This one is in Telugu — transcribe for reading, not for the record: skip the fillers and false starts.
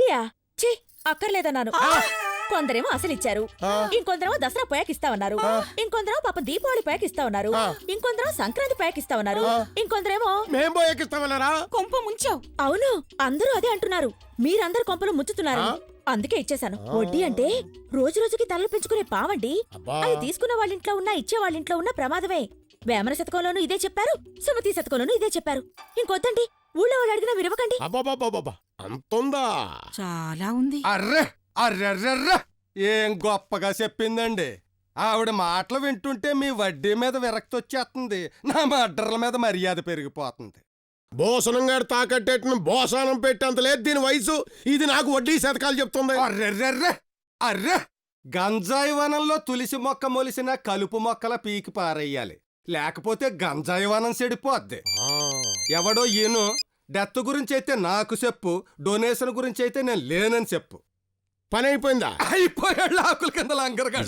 వడ్డీయా? ఛీ, అక్కర్లేదన్నాను. కొందరేమో అసలిచ్చారు, ఇంకొందరేమో దసరా పోయాకిస్తామన్నారు, ఇంకొందరేమో పాప దీపావళి పోయాకిస్తామన్నారు, ఇంకొందరేమో సంక్రాంతి పోయాకిస్తామన్నారు, ఇంకొందరేమో మేం పోయాకిస్తామన్నారా? కొంప ముంచావు. అవును, అందరూ అదే అంటున్నారు. మీరందరు కొంపలు ముంచుతున్నారు. అందుకే ఇచ్చేశాను. వడ్డీ అంటే రోజు రోజుకి తలలు పెంచుకునే పావండి. అది తీసుకున్న వాళ్ళింట్లో ఉన్నా ఇచ్చే వాళ్ళింట్లో ఉన్న ప్రమాదమే. వేమన శతకంలోనూ ఇదే చెప్పారు, సుమతి శతకంలోనూ ఇదే చెప్పారు. ఇంకొద్దండి, ఊళ్ళో వాళ్ళు అడిగినా విరవకండి. అబ్బాబాబాబా, అంతుందా? చాలా ఉంది. అర్రే అర్రెర్రెర్ర ఏం గొప్పగా చెప్పిందండి. ఆవిడ మాటలు వింటుంటే మీ వడ్డీ మీద విరక్తి వచ్చేస్తుంది, నా మడ్డర్ల మీద మర్యాద పెరిగిపోతుంది. భోసనం గారు తాకట్టేట్టును భోసానం పెట్టేంత లేదు దీని వయసు. ఇది నాకు వడ్డీ శతకాలు చెప్తుంది. అర్రెర్రెర్రె అర్రె గంజాయి వనంలో తులసి మొక్క మొలిసిన కలుపు మొక్కల పీకి పారేయాలి, లేకపోతే గంజాయి వనం చెడిపోద్ది. ఎవడో ఈను డెత్ గురించి అయితే నాకు చెప్పు, డొనేషన్ గురించి అయితే నేను లేనని చెప్పు. పని అయిపోయిందా? అయిపోయాడు ఆకుల కింద లంగరగా.